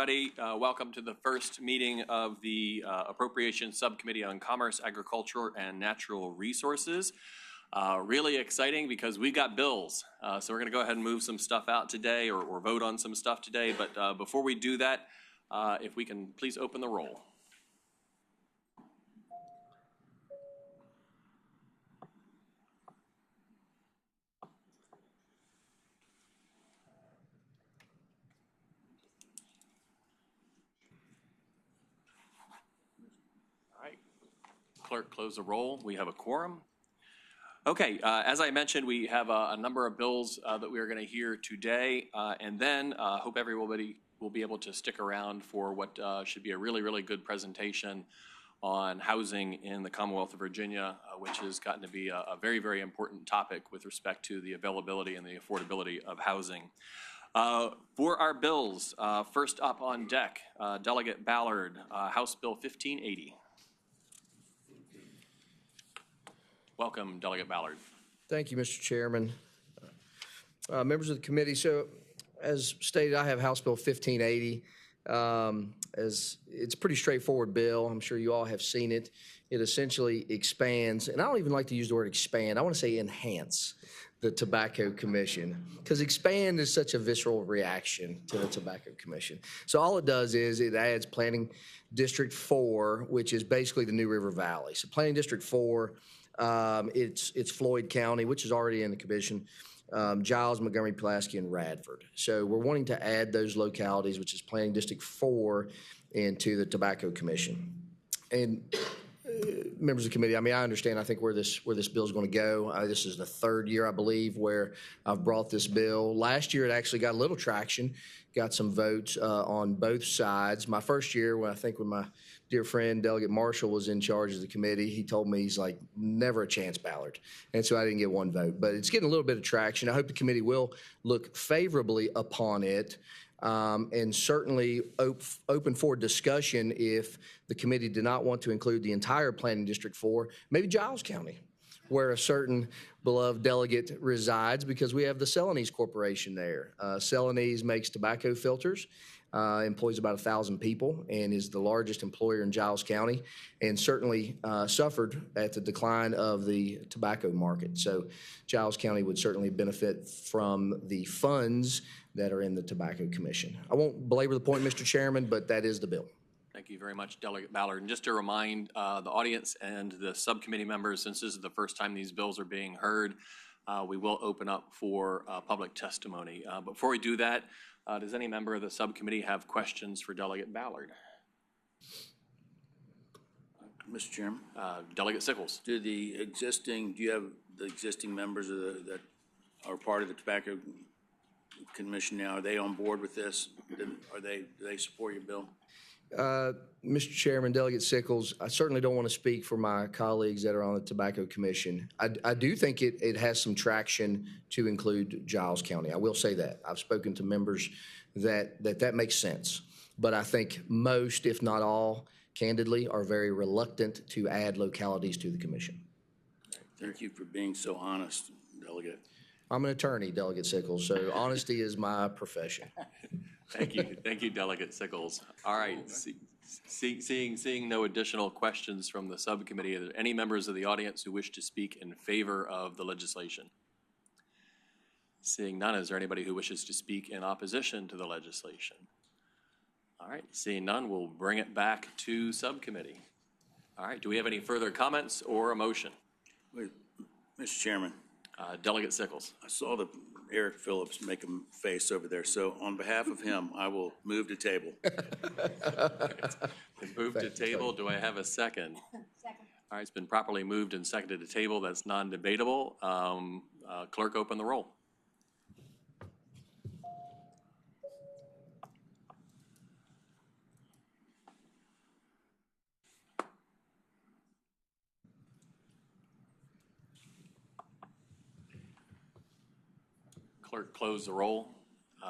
Everybody, welcome to the first meeting of the Appropriations Subcommittee on Commerce, Agriculture, and Natural Resources. Really exciting because we got bills. So we're going to go ahead and move some stuff out today or vote on some stuff today. But before we do that, if we can please open the roll. Clerk, close the roll. We have a quorum. Okay, as I mentioned, we have a number of bills that we are going to hear today, and then hope everybody will be able to stick around for what should be a really, really good presentation on housing in the Commonwealth of Virginia, which has gotten to be a very, very important topic with respect to the availability and the affordability of housing. For our bills, first up on deck, Delegate Ballard, House Bill 1580. Welcome, Delegate Ballard. Thank you, Mr. Chairman. Members of the committee, so as stated, I have House Bill 1580. As it's a pretty straightforward bill. I'm sure you all have seen it. It essentially expands, and I don't even like to use the word expand. I want to say enhance the Tobacco Commission, because expand is such a visceral reaction to the Tobacco Commission. So all it does is it adds Planning District 4, which is basically the New River Valley. So Planning District 4, it's Floyd County, which is already in the commission, Giles, Montgomery, Pulaski, and Radford. So we're wanting to add those localities, which is Planning District 4, into the Tobacco Commission. And members of the committee, I mean, I understand, I think where this bill is going to go. This is the third year, I believe, where I've brought this bill. Last year, it actually got a little traction, got some votes on both sides. My first year, when my dear friend Delegate Marshall was in charge of the committee, he told me, he's like, never a chance, Ballard. And so I didn't get one vote. But it's getting a little bit of traction. I hope the committee will look favorably upon it. And certainly open for discussion if the committee did not want to include the entire Planning District 4, maybe Giles County, where a certain beloved delegate resides, because we have the Celanese Corporation there. Celanese makes tobacco filters, employs about 1,000 people, and is the largest employer in Giles County, and certainly suffered at the decline of the tobacco market. So Giles County would certainly benefit from the funds that are in the Tobacco Commission. I won't belabor the point, Mr. Chairman, but that is the bill. Thank you very much, Delegate Ballard. And just to remind the audience and the subcommittee members, since this is the first time these bills are being heard, we will open up for public testimony. Before we do that, does any member of the subcommittee have questions for Delegate Ballard? Mr. Chairman. Delegate Sickles. Do you have the existing members that are part of the Tobacco Commission now? Are they on board with this? Do they support your bill? Mr. Chairman, Delegate Sickles, I certainly don't want to speak for my colleagues that are on the Tobacco Commission. I do think it has some traction to include Giles County. I will say that. I've spoken to members that makes sense. But I think most, if not all, candidly, are very reluctant to add localities to the commission. Thank you for being so honest, Delegate. I'm an attorney, Delegate Sickles, so honesty is my profession. Thank you, Delegate Sickles. All right, seeing no additional questions from the subcommittee, are there any members of the audience who wish to speak in favor of the legislation? Seeing none, is there anybody who wishes to speak in opposition to the legislation? All right, seeing none, we'll bring it back to subcommittee. All right, do we have any further comments or a motion? Wait, Mr. Chairman. Delegate Sickles. I saw Eric Phillips make a face over there. So on behalf of him, I will move to table. Move to table. Do I have a second? Second. All right, it's been properly moved and seconded to table. That's non-debatable. Clerk, open the roll. Clerk, close the roll.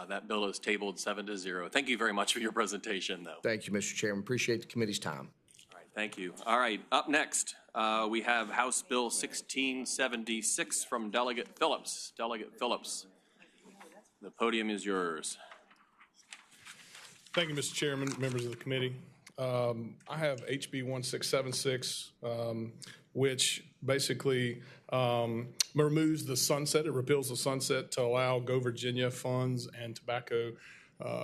That bill is tabled 7-0. Thank you very much for your presentation, though. Thank you, Mr. Chairman. Appreciate the committee's time. All right, thank you. All right, up next, we have House Bill 1676 from Delegate Phillips. Delegate Phillips, the podium is yours. Thank you, Mr. Chairman, members of the committee. I have HB 1676, which basically removes the sunset. It repeals the sunset to allow Go Virginia funds and Tobacco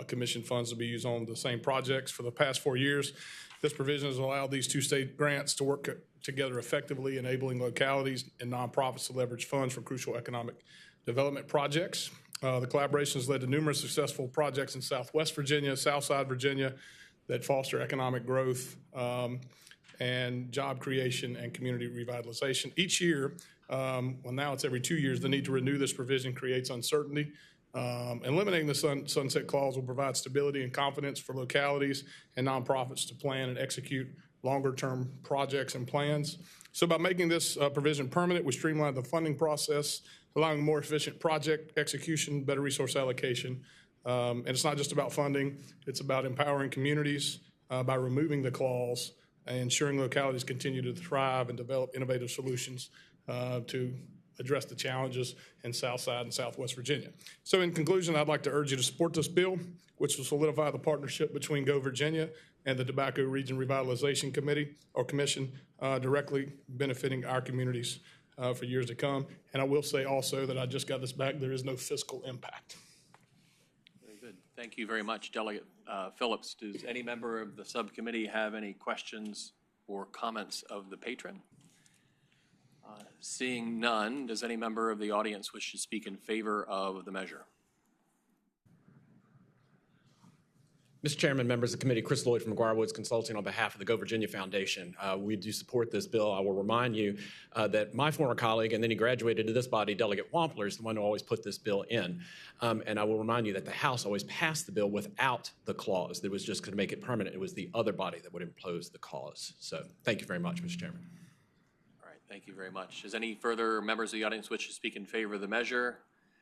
Commission funds to be used on the same projects for the past 4 years. This provision has allowed these two state grants to work together effectively, enabling localities and nonprofits to leverage funds for crucial economic development projects. The collaboration has led to numerous successful projects in Southwest Virginia, Southside Virginia that foster economic growth and job creation and community revitalization. Each year, well, now it's every 2 years, the need to renew this provision creates uncertainty. Eliminating the sunset clause will provide stability and confidence for localities and nonprofits to plan and execute longer-term projects and plans. So by making this provision permanent, we streamline the funding process, allowing more efficient project execution, better resource allocation. And it's not just about funding, it's about empowering communities by removing the clause and ensuring localities continue to thrive and develop innovative solutions to address the challenges in Southside and Southwest Virginia. So in conclusion, I'd like to urge you to support this bill, which will solidify the partnership between Go Virginia and the Tobacco Region Revitalization Committee or Commission, directly benefiting our communities for years to come. And I will say also that I just got this back, there is no fiscal impact. Very good. Thank you very much, Delegate Phillips. Does any member of the subcommittee have any questions or comments of the patron? Seeing none, does any member of the audience wish to speak in favor of the measure? Mr. Chairman, members of the committee, Chris Lloyd from McGuire Woods Consulting on behalf of the Go Virginia Foundation. We do support this bill. I will remind you that my former colleague, and then he graduated to this body, Delegate Wampler, is the one who always put this bill in. And I will remind you that the House always passed the bill without the clause. That was just going to make it permanent. It was the other body that would impose the clause. So thank you very much, Mr. Chairman. All right, thank you very much. Does any further members of the audience wish to speak in favor of the measure?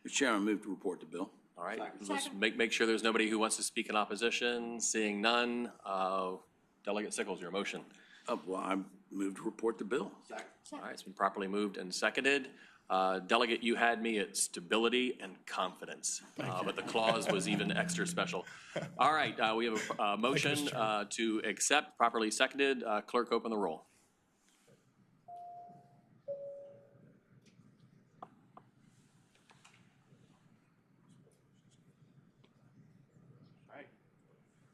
Mr. Chairman, I move to report the bill. All right, let's make sure there's nobody who wants to speak in opposition. Seeing none, Delegate Sickles, your motion. Well, I move to report the bill. All right, it's been properly moved and seconded. Delegate, you had me at stability and confidence, but the clause was even extra special. All right, we have a motion to accept, properly seconded. Clerk, open the roll.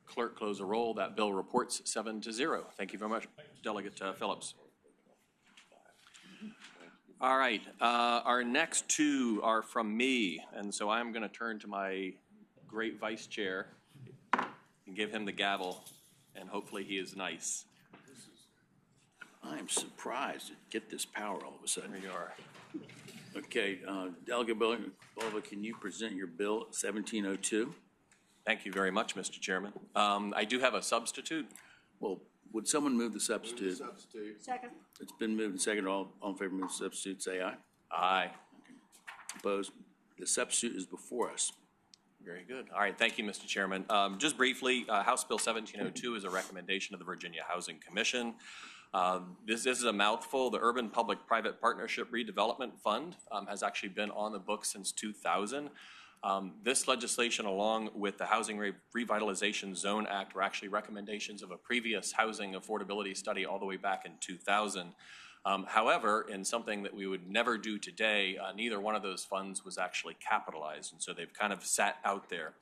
Clerk, close the roll. That bill reports 7-0. Thank you very much, Delegate Phillips. All right, our next two are from me, and so I'm going to turn to my great vice chair and give him the gavel, and hopefully he is nice. I'm surprised to get this power all of a sudden. There you are. Okay, Delegate Bulova, can you present your bill 1702? Thank you very much, Mr. Chairman. I do have a substitute. Well, would someone move the substitute? Second. It's been moved and seconded. All in favor of moving the substitute, say aye. Aye. Opposed? The substitute is before us. Very good. All right, thank you, Mr. Chairman. Just briefly, House Bill 1702 is a recommendation of the Virginia Housing Commission. This is a mouthful. The Urban Public-Private Partnership Redevelopment Fund has actually been on the books since 2000. This legislation, along with the Housing Revitalization Zone Act, were actually recommendations of a previous housing affordability study all the way back in 2000. However, in something that we would never do today, neither one of those funds was actually capitalized, and so they've kind of sat out there.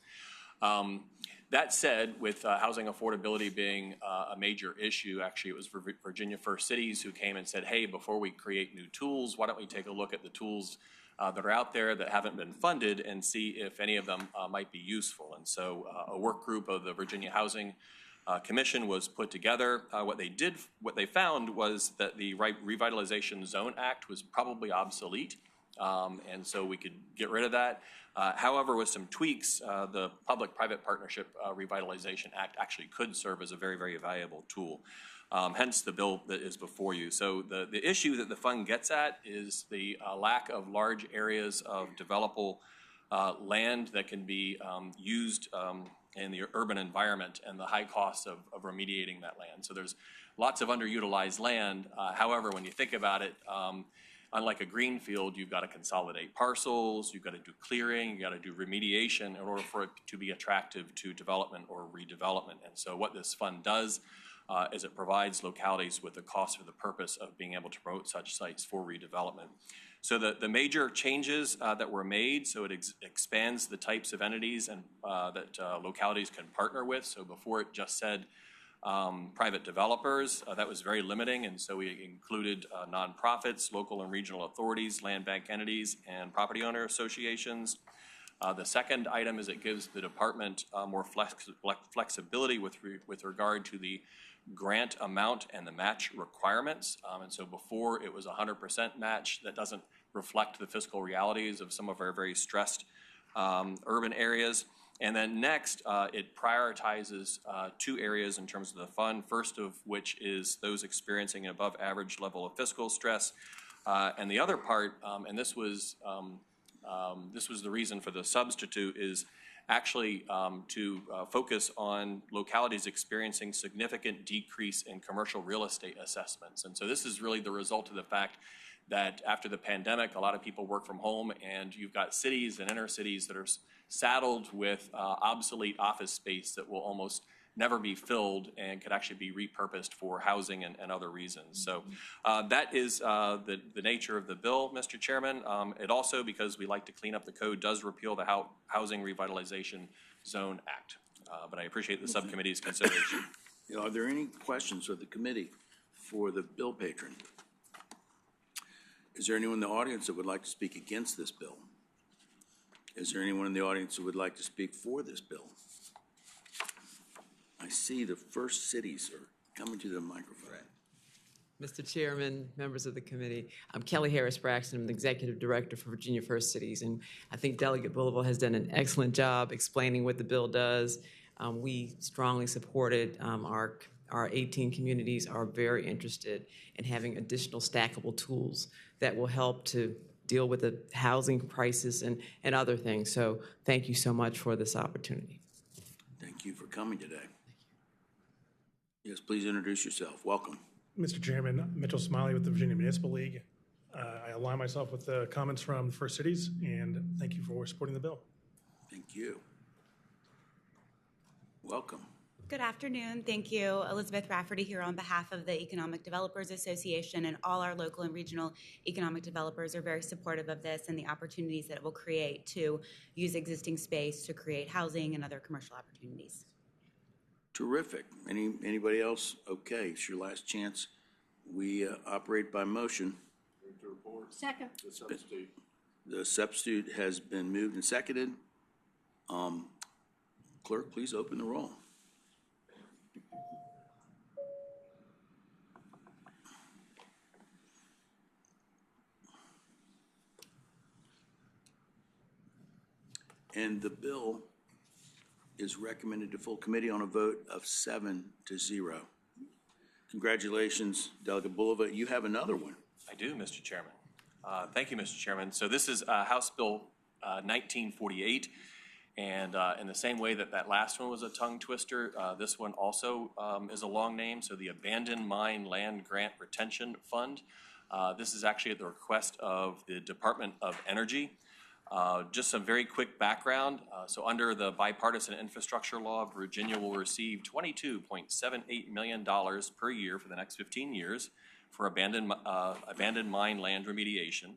That said, with housing affordability being a major issue, actually it was Virginia First Cities who came and said, hey, before we create new tools, why don't we take a look at the tools that are out there that haven't been funded and see if any of them might be useful. And so a work group of the Virginia Housing Commission was put together. What they found was that the Revitalization Zone Act was probably obsolete, and so we could get rid of that. However, with some tweaks, the Public-Private Partnership Revitalization Act actually could serve as a very, very valuable tool. Hence the bill that is before you. So the issue that the fund gets at is the lack of large areas of developable land that can be used in the urban environment and the high cost of remediating that land. So there's lots of underutilized land. However, when you think about it, unlike a greenfield, you've got to consolidate parcels, you've got to do clearing, you've got to do remediation in order for it to be attractive to development or redevelopment. And so what this fund does is it provides localities with the cost for the purpose of being able to promote such sites for redevelopment. So the major changes that were made, so it expands the types of entities and that localities can partner with. So before it just said private developers, that was very limiting, and so we included nonprofits, local and regional authorities, land bank entities, and property owner associations. The second item is it gives the department more flexibility with regard to the grant amount and the match requirements. And so before it was 100% match. That doesn't reflect the fiscal realities of some of our very stressed urban areas. And then next, it prioritizes two areas in terms of the fund, first of which is those experiencing an above average level of fiscal stress. And the other part, and this was the reason for the substitute, is actually to focus on localities experiencing significant decrease in commercial real estate assessments. And so this is really the result of the fact that after the pandemic, a lot of people work from home, and you've got cities and inner cities that are saddled with obsolete office space that will almost never be filled and could actually be repurposed for housing and other reasons. So that is the nature of the bill, Mr. Chairman. It also, because we like to clean up the code, does repeal the Housing Revitalization Zone Act. But I appreciate the subcommittee's consideration. Are there any questions of the committee for the bill patron? Is there anyone in the audience that would like to speak against this bill? Is there anyone in the audience who would like to speak for this bill? I see the first cities are coming to the microphone. Mr. Chairman, members of the committee, I'm Kelly Harris-Braxton. I'm the Executive Director for Virginia First Cities, and I think Delegate Boulevard has done an excellent job explaining what the bill does. We strongly support it. Our 18 communities are very interested in having additional stackable tools that will help to deal with the housing crisis and other things. So thank you so much for this opportunity. Thank you for coming today. Yes, please introduce yourself. Welcome. Mr. Chairman, Mitchell Smiley with the Virginia Municipal League. I align myself with the comments from the First Cities, and thank you for supporting the bill. Thank you. Welcome. Good afternoon. Thank you. Elizabeth Rafferty here on behalf of the Economic Developers Association, and all our local and regional economic developers are very supportive of this and the opportunities that it will create to use existing space to create housing and other commercial opportunities. Terrific. Anybody else? Okay, it's your last chance. We operate by motion. Second. The substitute has been moved and seconded. Clerk, please open the roll. And the bill is recommended to full committee on a vote of 7-0. Congratulations, Delegate Boulevard. You have another one. I do, Mr. Chairman. Thank you, Mr. Chairman. So this is House Bill 1948, and in the same way that last one was a tongue twister, this one also is a long name. So the Abandoned Mine Land Grant Retention Fund. This is actually at the request of the Department of Energy. Just some very quick background. So under the bipartisan infrastructure law, Virginia will receive $22.78 million per year for the next 15 years for abandoned mine land remediation.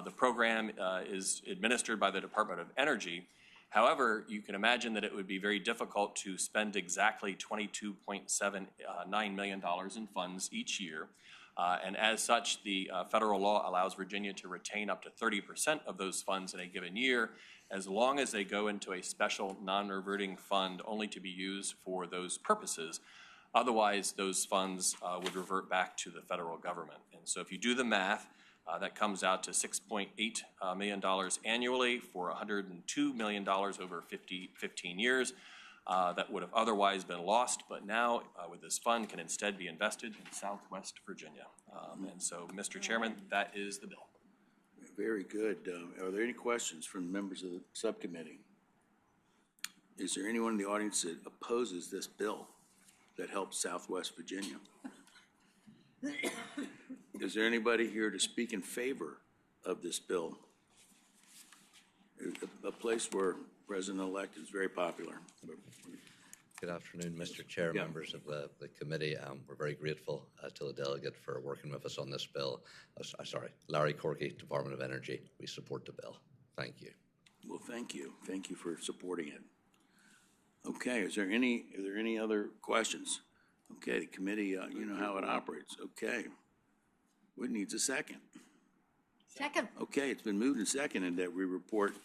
The program is administered by the Department of Energy. However, you can imagine that it would be very difficult to spend exactly $22.79 million in funds each year. And as such, the federal law allows Virginia to retain up to 30% of those funds in a given year, as long as they go into a special non-reverting fund only to be used for those purposes. Otherwise, those funds would revert back to the federal government. And so if you do the math, that comes out to $6.8 million annually for $102 million over 15 years. That would have otherwise been lost, but now with this fund can instead be invested in Southwest Virginia. And so, Mr. Chairman, that is the bill. Very good. Are there any questions from members of the subcommittee? Is there anyone in the audience that opposes this bill that helps Southwest Virginia? Is there anybody here to speak in favor of this bill? A place where President-elect is very popular. Good afternoon, Mr. Chair, Yeah. members of the committee. We're very grateful to the delegate for working with us on this bill. Larry Corky, Department of Energy. We support the bill. Thank you. Well, thank you. Thank you for supporting it. Okay, are there any other questions? Okay, the committee, you know how it operates. Okay. What needs a second? Second. Okay, it's been moved and seconded that we report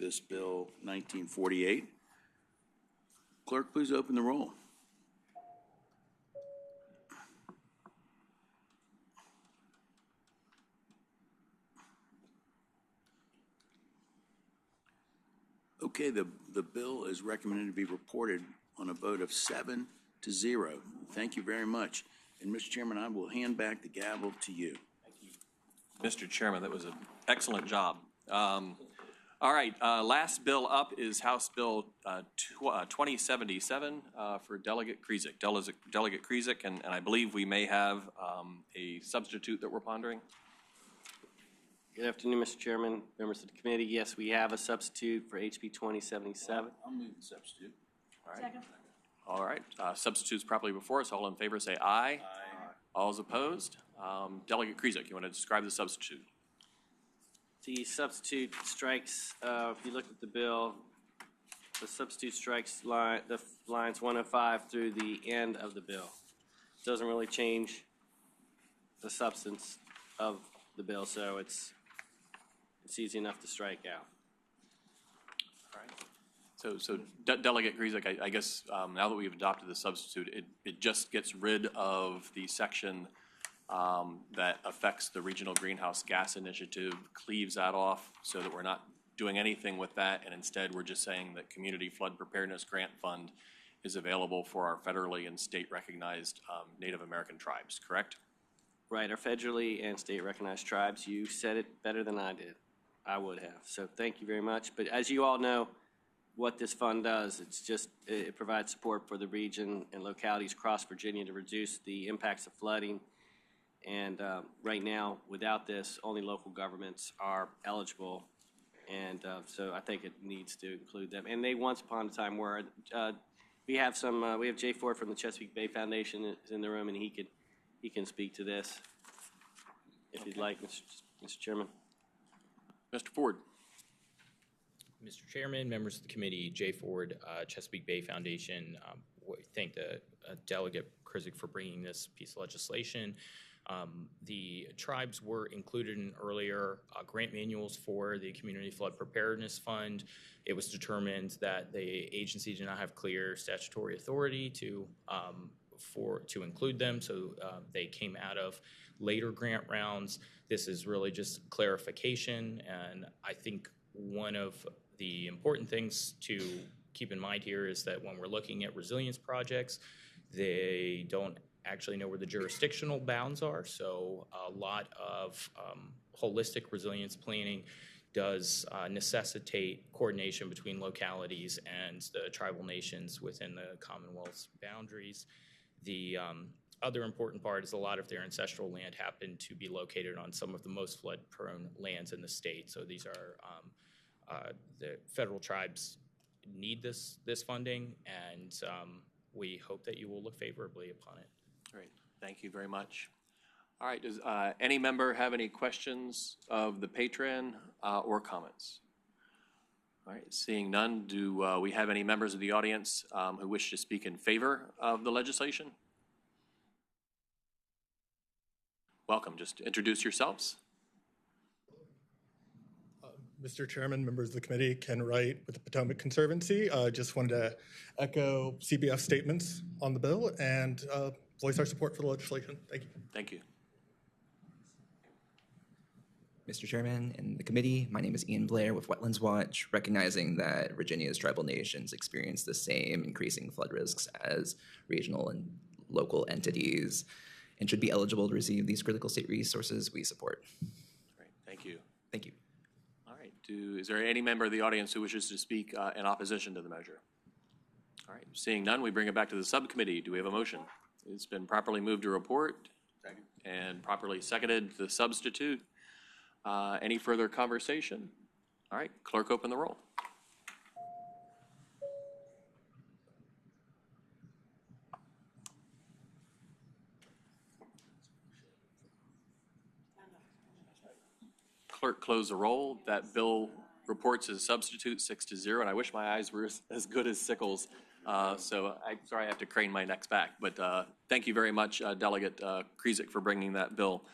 this bill 1948. Clerk, please open the roll. Okay, the bill is recommended to be reported on a vote of 7-0. Thank you very much. And Mr. Chairman, I will hand back the gavel to you. Mr. Chairman, that was an excellent job. All right, last bill up is House Bill 2077 for Delegate Krizek. Delegate Krizek, and I believe we may have a substitute that we're pondering. Good afternoon, Mr. Chairman, members of the committee. Yes, we have a substitute for HB 2077. I'll move the substitute. All right. Second. All right, substitutes properly before us. All in favor say aye. Aye. All is opposed. Delegate Krizek, you want to describe the substitute? The substitute strikes, if you look at the bill, the substitute strikes the lines 105 through the end of the bill. Doesn't really change the substance of the bill, so it's easy enough to strike out. All right. So Delegate Krizek, I guess now that we've adopted the substitute, it just gets rid of the section that affects the Regional Greenhouse Gas Initiative, cleaves that off so that we're not doing anything with that, and instead we're just saying that Community Flood Preparedness Grant Fund is available for our federally and state recognized Native American tribes, correct? Right, our federally and state recognized tribes. You said it better than I did. I would have. So thank you very much. But as you all know, what this fund does, it provides support for the region and localities across Virginia to reduce the impacts of flooding. And right now, without this, only local governments are eligible. And so I think it needs to include them. And they once upon a time were. We have Jay Ford from the Chesapeake Bay Foundation is in the room, and he can speak to this if you'd like, Mr. Chairman. Mr. Ford. Mr. Chairman, members of the committee, Jay Ford, Chesapeake Bay Foundation, thank the Delegate Krizek for bringing this piece of legislation. The tribes were included in earlier grant manuals for the Community Flood Preparedness Fund. It was determined that the agency did not have clear statutory authority to include them, so they came out of later grant rounds. This is really just clarification, and I think one of the important things to keep in mind here is that when we're looking at resilience projects, they don't actually know where the jurisdictional bounds are, so a lot of holistic resilience planning does necessitate coordination between localities and the tribal nations within the Commonwealth's boundaries. The other important part is a lot of their ancestral land happened to be located on some of the most flood-prone lands in the state. So these are the federal tribes need this funding, and we hope that you will look favorably upon it. Great, thank you very much. All right, does any member have any questions of the patron or comments? All right, seeing none, do we have any members of the audience who wish to speak in favor of the legislation? Welcome, just introduce yourselves. Mr. Chairman, members of the committee, Ken Wright with the Potomac Conservancy. Just wanted to echo CBF statements on the bill and voice our support for the legislation. Thank you. Thank you. Mr. Chairman and the committee, my name is Ian Blair with Wetlands Watch, recognizing that Virginia's tribal nations experience the same increasing flood risks as regional and local entities and should be eligible to receive these critical state resources we support. Great, thank you. Thank you. All right, is there any member of the audience who wishes to speak in opposition to the measure? All right, seeing none, we bring it back to the subcommittee. Do we have a motion? It's been properly moved to report. Second. And properly seconded, the substitute. Any further conversation? All right, clerk, open the roll. Clerk, close the roll. That bill reports as substitute 6-0, and I wish my eyes were as good as Sickles. So I'm sorry I have to crane my necks back, but thank you very much, Delegate Krzyk, for bringing that bill.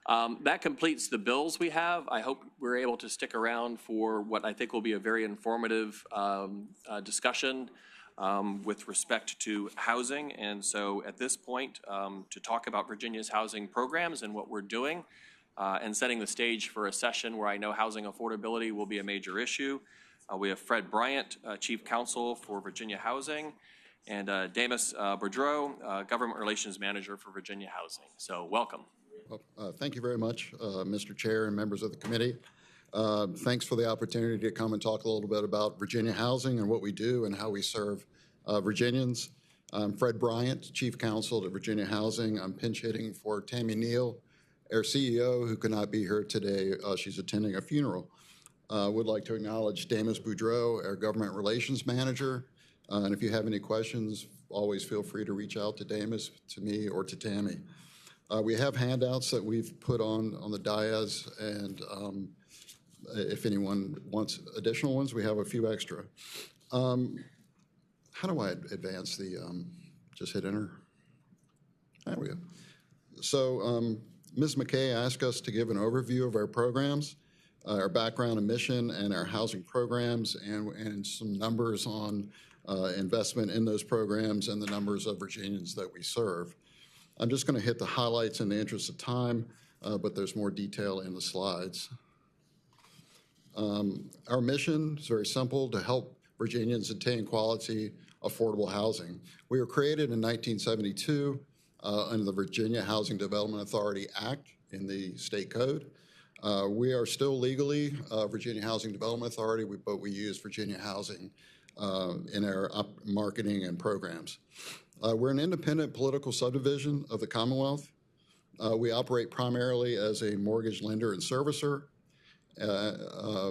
That completes the bills we have. I hope we're able to stick around for what I think will be a very informative discussion with respect to housing. And so at this point, to talk about Virginia's housing programs and what we're doing, and setting the stage for a session where I know housing affordability will be a major issue. We have Fred Bryant, Chief Counsel for Virginia Housing, and Damus Boudreau, Government Relations Manager for Virginia Housing. So welcome. Well, thank you very much, Mr. Chair and members of the committee. Thanks for the opportunity to come and talk a little bit about Virginia Housing and what we do and how we serve Virginians. I'm Fred Bryant, Chief Counsel to Virginia Housing. I'm pinch hitting for Tammy Neal, our CEO, who could not be here today. She's attending a funeral. Would like to acknowledge Damus Boudreau, our Government Relations Manager. And if you have any questions, always feel free to reach out to Damus, to me, or to Tammy. We have handouts that we've put on the dais, and if anyone wants additional ones, we have a few extra. How do I advance the, just hit enter? There we go. So Ms. McKay asked us to give an overview of our programs, our background and mission, and our housing programs, and some numbers on investment in those programs and the numbers of Virginians that we serve. I'm just going to hit the highlights in the interest of time, but there's more detail in the slides. Our mission is very simple: to help Virginians attain quality, affordable housing. We were created in 1972 under the Virginia Housing Development Authority Act in the state code. We are still legally Virginia Housing Development Authority, but we use Virginia Housing in our marketing and programs. We're an independent political subdivision of the Commonwealth. We operate primarily as a mortgage lender and servicer,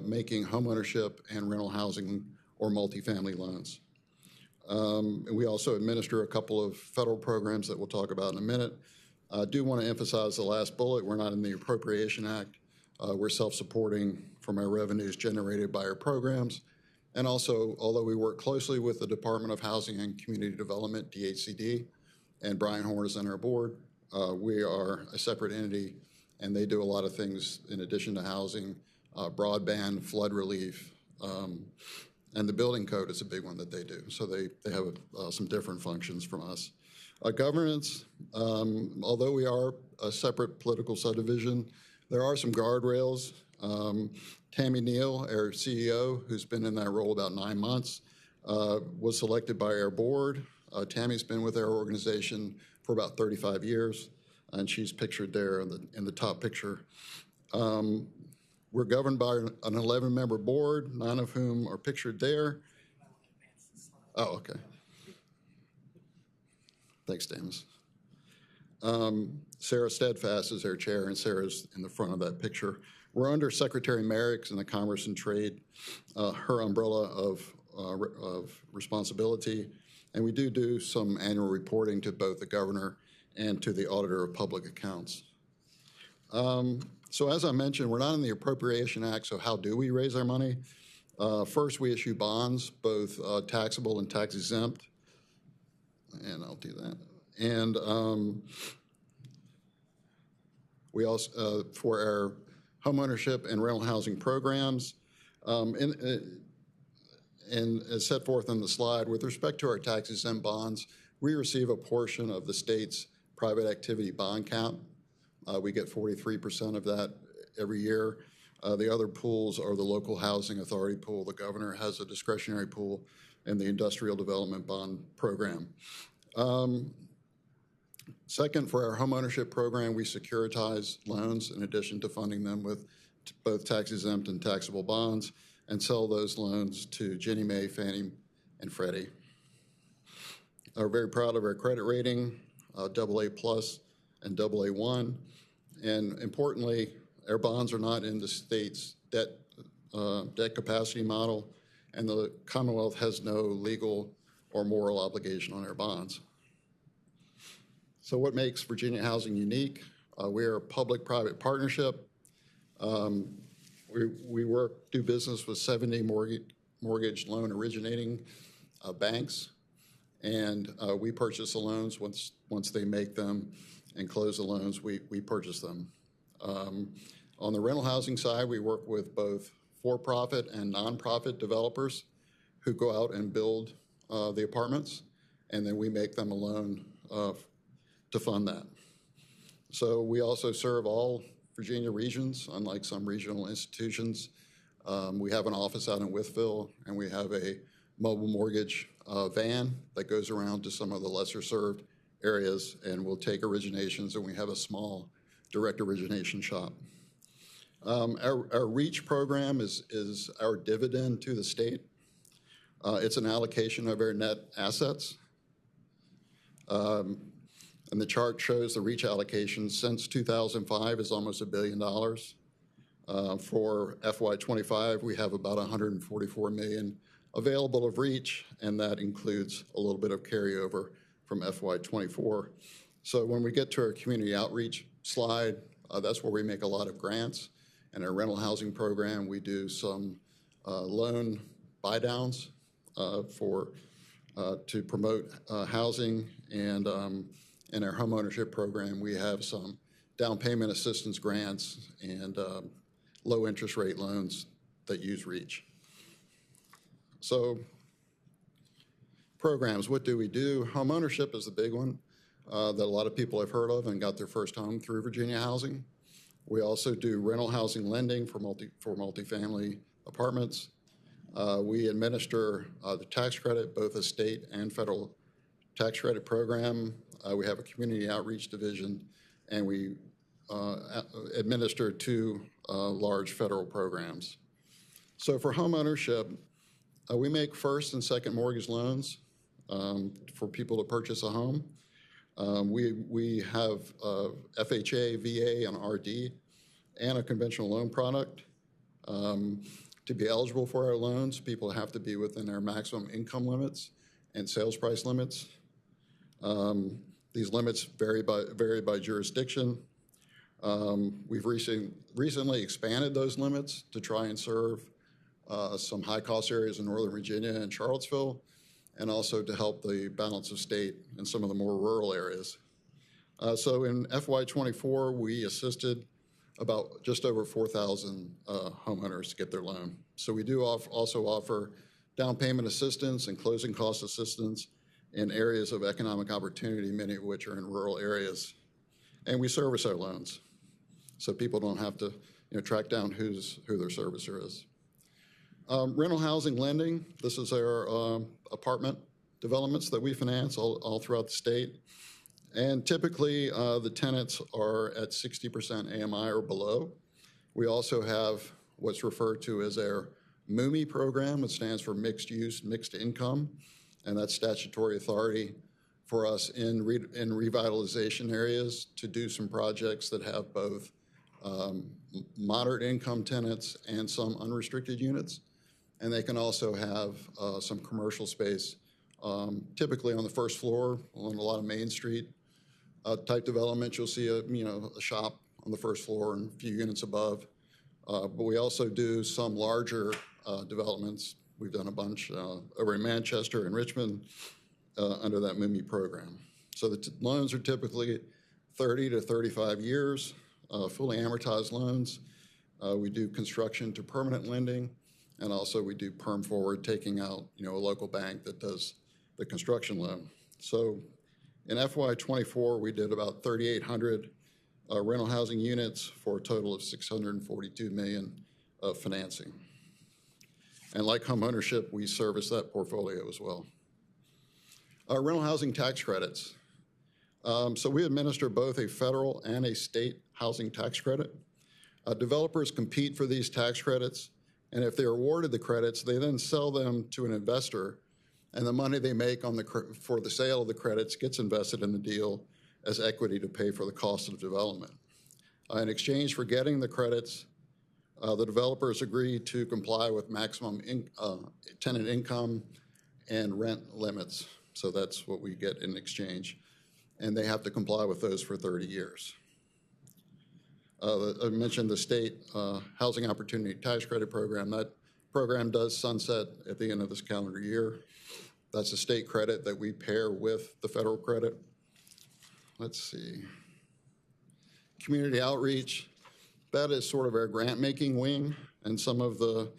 making homeownership and rental housing or multifamily loans. We also administer a couple of federal programs that we'll talk about in a minute. I do want to emphasize the last bullet. We're not in the Appropriation Act. We're self-supporting from our revenues generated by our programs. And also, although we work closely with the Department of Housing and Community Development, DHCD, and Brian Horn is on our board, we are a separate entity, and they do a lot of things in addition to housing, broadband, flood relief, and the building code is a big one that they do. So they have some different functions from us. Governance, although we are a separate political subdivision, there are some guardrails. Tammy Neal, our CEO, who's been in that role about 9 months, was selected by our board. Tammy's been with our organization for about 35 years, and she's pictured there in the top picture. We're governed by an 11-member board, 9 of whom are pictured there. Oh, okay. Thanks, Damus. Sarah Steadfast is our chair, and Sarah's in the front of that picture. We're under Secretary Merrick's in the Commerce and Trade, her umbrella of responsibility, and we do some annual reporting to both the governor and to the Auditor of Public Accounts. So as I mentioned, we're not in the Appropriation Act, so how do we raise our money? First, we issue bonds, both taxable and tax exempt, and I'll do that. And we also, for our homeownership and rental housing programs, and as set forth on the slide, with respect to our tax exempt bonds, we receive a portion of the state's private activity bond cap. We get 43% of that every year. The other pools are the local housing authority pool. The governor has a discretionary pool and the industrial development bond program. Second, for our homeownership program, we securitize loans in addition to funding them with both tax-exempt and taxable bonds, and sell those loans to Ginnie Mae, Fannie, and Freddie. We're very proud of our credit rating, AA+, and AA1. And importantly, our bonds are not in the state's debt capacity model, and the Commonwealth has no legal or moral obligation on our bonds. So what makes Virginia Housing unique? We are a public-private partnership. We do business with 70 mortgage loan originating banks, and we purchase the loans once they make them and close the loans, we purchase them. On the rental housing side, we work with both for-profit and nonprofit developers who go out and build the apartments, and then we make them a loan to fund that. So we also serve all Virginia regions, unlike some regional institutions. We have an office out in Wytheville, and we have a mobile mortgage van that goes around to some of the lesser served areas, and we'll take originations, and we have a small direct origination shop. Our REACH program is our dividend to the state. It's an allocation of our net assets. And the chart shows the REACH allocation since 2005 is almost $1 billion. For FY25, we have about $144 million available of REACH, and that includes a little bit of carryover from FY24. So when we get to our community outreach slide, that's where we make a lot of grants. In our rental housing program, we do some loan buy downs to promote housing, and in our homeownership program, we have some down payment assistance grants and low interest rate loans that use REACH. So programs, what do we do? Homeownership is the big one that a lot of people have heard of and got their first home through Virginia Housing. We also do rental housing lending for multifamily apartments. We administer the tax credit, both a state and federal tax credit program. We have a community outreach division, and we administer 2 large federal programs. So for home ownership, we make first and second mortgage loans for people to purchase a home. We have FHA, VA, and RD, and a conventional loan product. To be eligible for our loans, people have to be within our maximum income limits and sales price limits. These limits vary by jurisdiction. We've recently expanded those limits to try and serve some high-cost areas in Northern Virginia and Charlottesville, and also to help the balance of state in some of the more rural areas. So in FY24, we assisted about just over 4,000 homeowners to get their loan. So we do also offer down payment assistance and closing cost assistance in areas of economic opportunity, many of which are in rural areas. And we service our loans, so people don't have to track down who their servicer is. Rental housing lending, this is our apartment developments that we finance all throughout the state. And typically, the tenants are at 60% AMI or below. We also have what's referred to as our MUMI program, which stands for Mixed Use, Mixed Income, and that's statutory authority for us in revitalization areas to do some projects that have both moderate income tenants and some unrestricted units. And they can also have some commercial space, typically on the first floor on a lot of Main Street type development. You'll see a shop on the first floor and a few units above. But we also do some larger developments. We've done a bunch over in Manchester and Richmond under that MUMI program. So the loans are typically 30 to 35 years, fully amortized loans. We do construction to permanent lending, and also we do perm forward, taking out a local bank that does the construction loan. So in FY24, we did about 3,800 rental housing units for a total of $642 million of financing. And like homeownership, we service that portfolio as well. Rental housing tax credits. So we administer both a federal and a state housing tax credit. Developers compete for these tax credits, and if they're awarded the credits, they then sell them to an investor, and the money they make for the sale of the credits gets invested in the deal, as equity to pay for the cost of development. In exchange for getting the credits, the developers agree to comply with maximum tenant income and rent limits. So that's what we get in exchange. And they have to comply with those for 30 years. I mentioned the state Housing Opportunity Tax Credit Program. That program does sunset at the end of this calendar year. That's a state credit that we pair with the federal credit. Let's see. Community outreach, that is sort of our grant-making wing, and some of the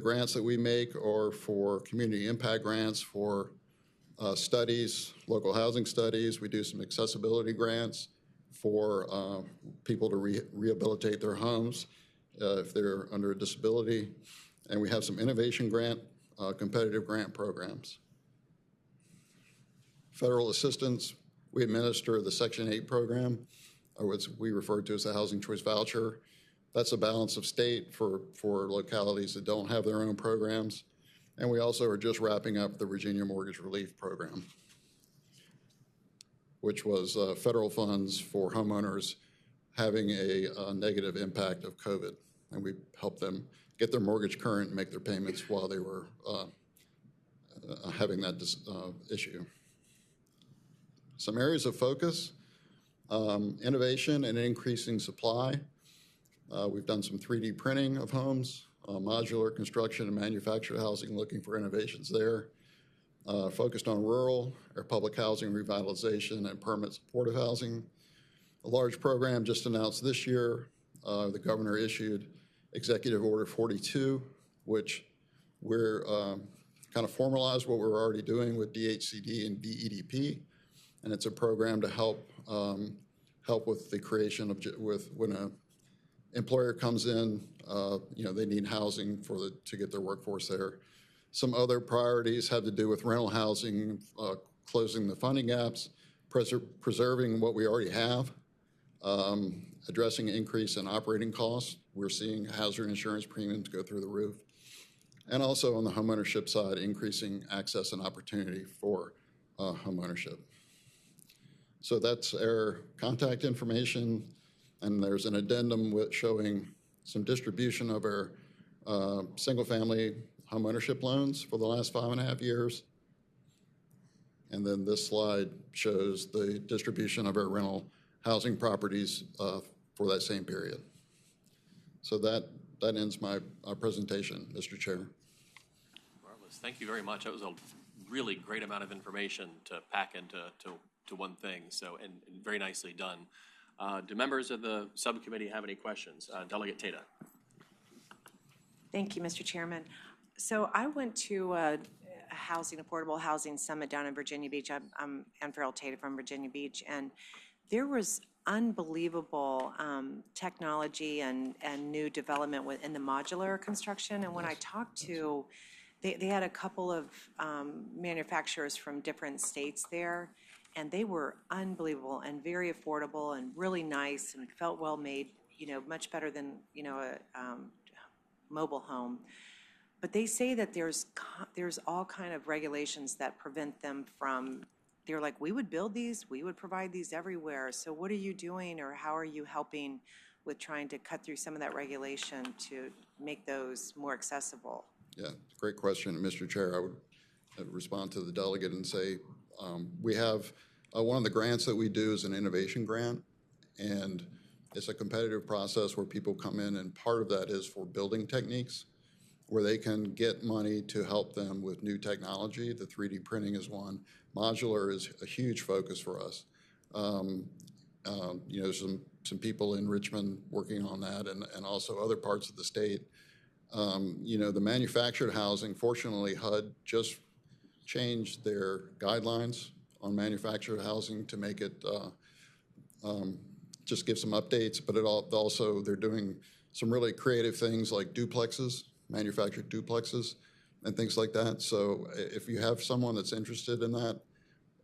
grants that we make are for community impact grants, for studies, local housing studies. We do some accessibility grants for people to rehabilitate their homes if they're under a disability. And we have some innovation grant, competitive grant programs. Federal assistance, we administer the Section 8 program, or what we refer to as the Housing Choice Voucher. That's a balance of state for localities that don't have their own programs. And we also are just wrapping up the Virginia Mortgage Relief Program, which was federal funds for homeowners having a negative impact of COVID. And we helped them get their mortgage current and make their payments while they were having that issue. Some areas of focus, innovation and increasing supply. We've done some 3D printing of homes, modular construction and manufactured housing, looking for innovations there. Focused on rural or public housing revitalization and permanent supportive housing. A large program just announced this year, the governor issued Executive Order 42, which we're kind of formalized what we're already doing with DHCD and BEDP. And it's a program to help with the creation of, when an employer comes in, they need housing to get their workforce there. Some other priorities have to do with rental housing, closing the funding gaps, preserving what we already have, addressing an increase in operating costs. We're seeing hazard insurance premiums go through the roof. And also on the homeownership side, increasing access and opportunity for homeownership. So that's our contact information, and there's an addendum showing some distribution of our single-family homeownership loans for the last 5.5 years. And then this slide shows the distribution of our rental housing properties for that same period. So that ends my presentation, Mr. Chair. Marvelous. Thank you very much. That was a really great amount of information to pack into one thing. So, and very nicely done. Do members of the subcommittee have any questions? Delegate Tata. Thank you, Mr. Chairman. So I went to a affordable housing summit down in Virginia Beach. I'm Farrell Tata from Virginia Beach, and there was unbelievable technology and new development in the modular construction. And when I talked to, they had a couple of manufacturers from different states there, and they were unbelievable and very affordable and really nice and felt well made, much better than, a mobile home. But they say that there's all kind of regulations that prevent them from, they're like, we would build these, we would provide these everywhere. So what are you doing, or how are you helping with trying to cut through some of that regulation to make those more accessible? Yeah, great question, Mr. Chair. I would respond to the delegate and say, we have one of the grants that we do is an innovation grant, and it's a competitive process where people come in, and part of that is for building techniques, where they can get money to help them with new technology. The 3D printing is one. Modular is a huge focus for us. Some people in Richmond working on that, and also other parts of the state. The manufactured housing, fortunately, HUD just changed their guidelines on manufactured housing to make it just give some updates, but they're doing some really creative things like duplexes, manufactured duplexes, and things like that. So if you have someone that's interested in that,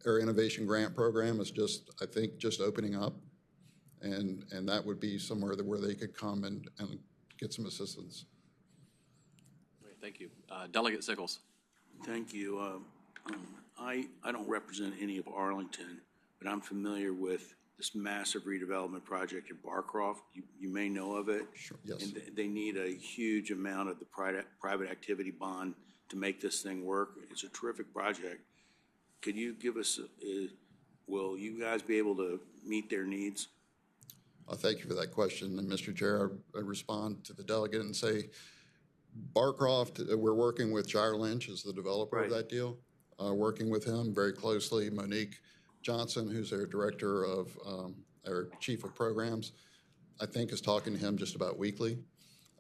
our innovation grant program is just opening up, and that would be somewhere where they could come and get some assistance. Great, thank you. Delegate Sickles. Thank you. I don't represent any of Arlington, but I'm familiar with this massive redevelopment project in Barcroft. You may know of it. Sure, yes. And they need a huge amount of the private activity bond to make this thing work. It's a terrific project. Could you give us, will you guys be able to meet their needs? Thank you for that question. And Mr. Chair, I respond to the delegate and say, Barcroft, we're working with Jair Lynch as the developer of that deal, working with him very closely. Monique Johnson, who's our director of, our chief of programs, I think is talking to him just about weekly.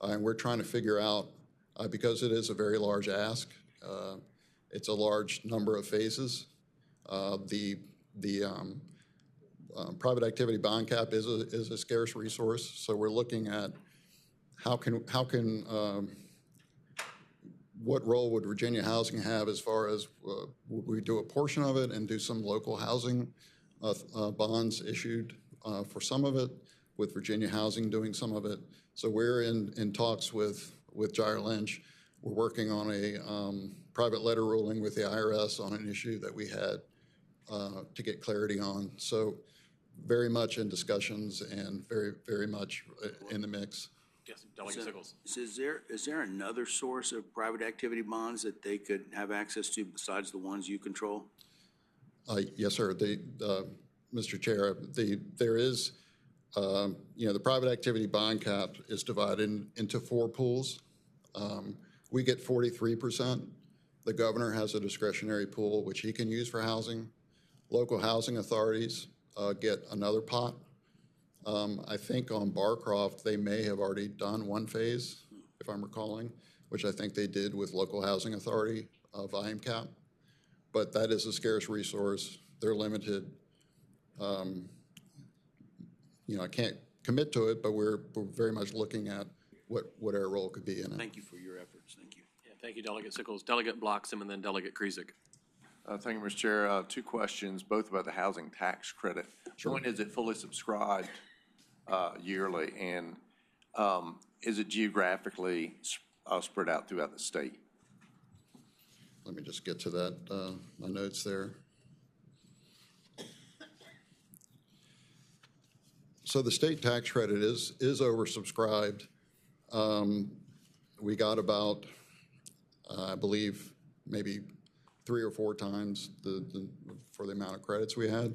And we're trying to figure out, because it is a very large ask, it's a large number of phases. The private activity bond cap is a scarce resource, so we're looking at what role would Virginia Housing have as far as would we do a portion of it and do some local housing bonds issued for some of it, with Virginia Housing doing some of it. So we're in talks with Jair Lynch. We're working on a private letter ruling with the IRS on an issue that we had to get clarity on. So very much in discussions and very, very much in the mix. Yes, Delegate Sickles. Is there another source of private activity bonds that they could have access to besides the ones you control? Yes, sir. Mr. Chair, there is, the private activity bond cap is divided into 4 pools. We get 43%. The governor has a discretionary pool which he can use for housing. Local housing authorities get another pot. I think on Barcroft, they may have already done one phase, if I'm recalling, which I think they did with local housing authority volume cap. But that is a scarce resource. They're limited. I can't commit to it, but we're very much looking at what our role could be in it. Thank you for your efforts. Thank you. Yeah, thank you, Delegate Sickles. Delegate Bloxham and then Delegate Krizik. Thank you, Mr. Chair. 2 questions, both about the housing tax credit. Sure. One, is it fully subscribed yearly, and is it geographically spread out throughout the state? Let me just get to that, my notes there. So the state tax credit is oversubscribed. We got about, I believe, maybe 3 or 4 times for the amount of credits we had.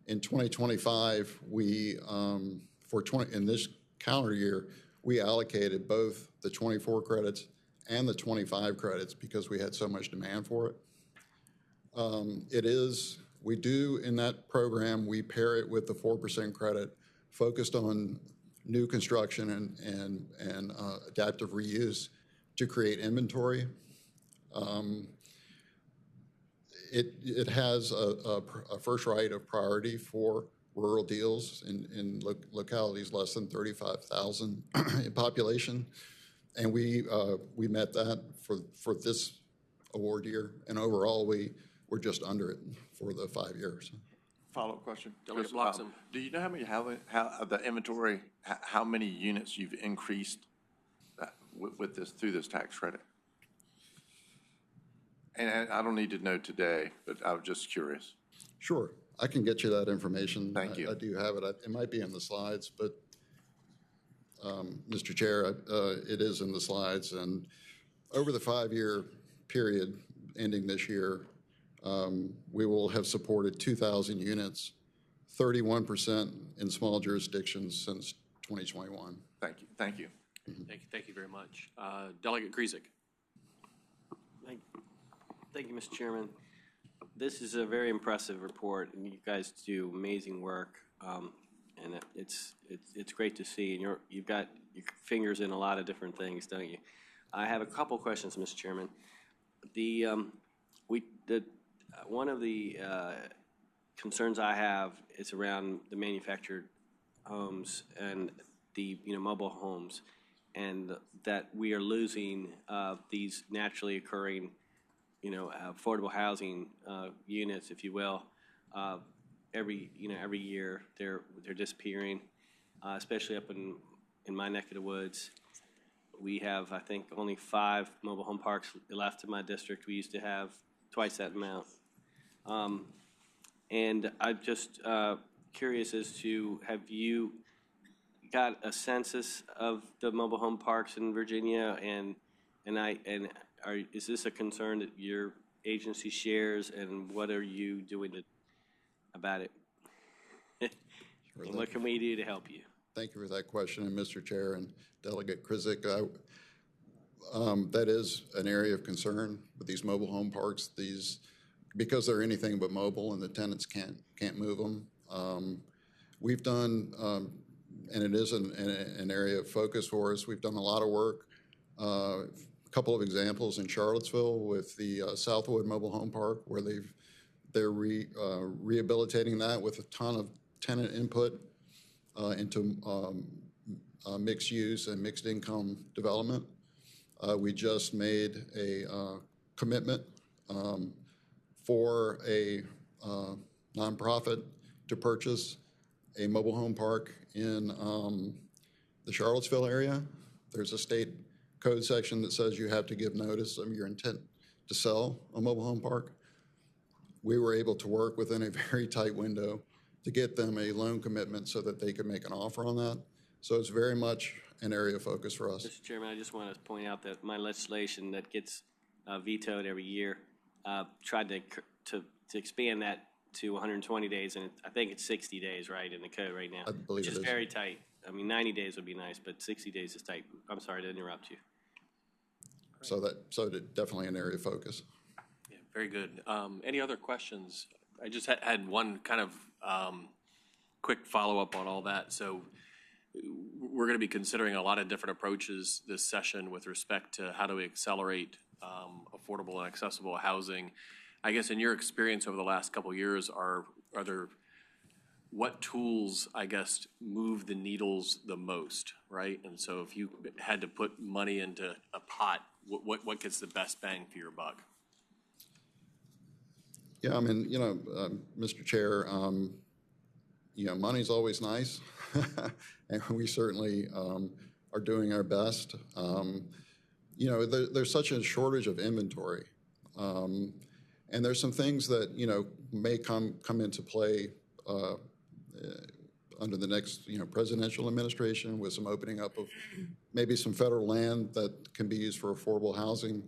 In 2025, in this calendar year, we allocated both the 24 credits and the 25 credits because we had so much demand for it. We do in that program, we pair it with the 4% credit focused on new construction and adaptive reuse to create inventory. It has a first right of priority for rural deals in localities less than 35,000 in population. And we met that for this award year. And overall, we're just under it for the 5 years. Follow-up question. Delegate Bloxham. Do you know how the inventory, how many units you've increased with this through this tax credit? And I don't need to know today, but I was just curious. Sure, I can get you that information. Thank you. I do have it. It might be in the slides, but Mr. Chair, it is in the slides. And over the 5-year period ending this year, we will have supported 2,000 units, 31% in small jurisdictions since 2021. Thank you. Thank you. Thank you very much. Delegate Krizik. Thank you, Mr. Chairman. This is a very impressive report, and you guys do amazing work. And it's great to see. And you've got your fingers in a lot of different things, don't you? I have a couple questions, Mr. Chairman. One of the concerns I have is around the manufactured homes and the mobile homes, and that we are losing these naturally occurring affordable housing units, if you will. Every year they're disappearing, especially up in my neck of the woods. We have, I think, only 5 mobile home parks left in my district. We used to have twice that amount. And I just curious as to, have you got a census of the mobile home parks in Virginia? Is this a concern that your agency shares, and what are you doing about it? And what can we do to help you? Thank you for that question, and Mr. Chair and Delegate Krizik. That is an area of concern with these mobile home parks. Because they're anything but mobile, and the tenants can't move them. We've done, and it is an area of focus for us. We've done a lot of work. A couple of examples in Charlottesville with the Southwood Mobile Home Park, where they're rehabilitating that with a ton of tenant input into mixed use and mixed income development. We just made a commitment for a nonprofit to purchase a mobile home park in the Charlottesville area. There's a state code section that says you have to give notice of your intent to sell a mobile home park. We were able to work within a very tight window to get them a loan commitment so that they could make an offer on that. So it's very much an area of focus for us. Mr. Chairman, I just want to point out that my legislation that gets vetoed every year tried to expand that to 120 days, and I think it's 60 days, right, in the code right now. I believe which it is is. very tight. I mean, 90 days would be nice, but 60 days is tight. I'm sorry to interrupt you. So definitely an area of focus. Yeah, very good. Any other questions? I just had one kind of quick follow-up on all that. So we're going to be considering a lot of different approaches this session with respect to how do we accelerate affordable and accessible housing. I guess in your experience over the last couple of years, are there, what tools, I guess, move the needles the most, right? And so if you had to put money into a pot, what gets the best bang for your buck? Yeah, I mean, Mr. Chair, money's always nice, and we certainly are doing our best. There's such a shortage of inventory, and there's some things that may come into play under the next presidential administration, with some opening up of maybe some federal land that can be used for affordable housing.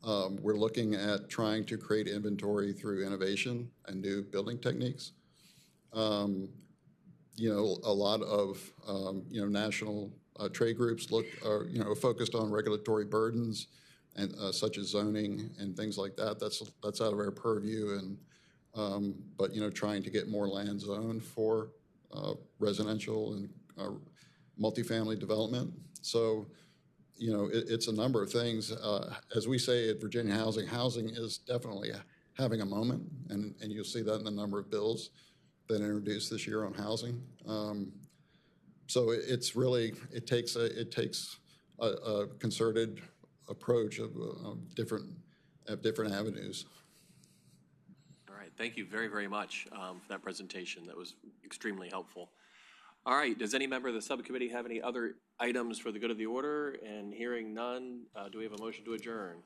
We're looking at trying to create inventory through innovation and new building techniques. A lot of national trade groups are focused on regulatory burdens and such as zoning and things like that. That's out of our purview, but trying to get more land zoned for residential and multifamily development. So it's a number of things. As we say at Virginia Housing is definitely having a moment, and you'll see that in the number of bills that are introduced this year on housing. So it takes a concerted approach of different avenues. All right, thank you very, very much for that presentation. That was extremely helpful. All right, does any member of the subcommittee have any other items for the good of the order? And hearing none, do we have a motion to adjourn?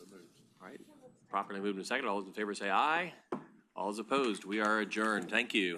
All right, properly moved and seconded. All those in favor say aye. All those opposed, we are adjourned. Thank you.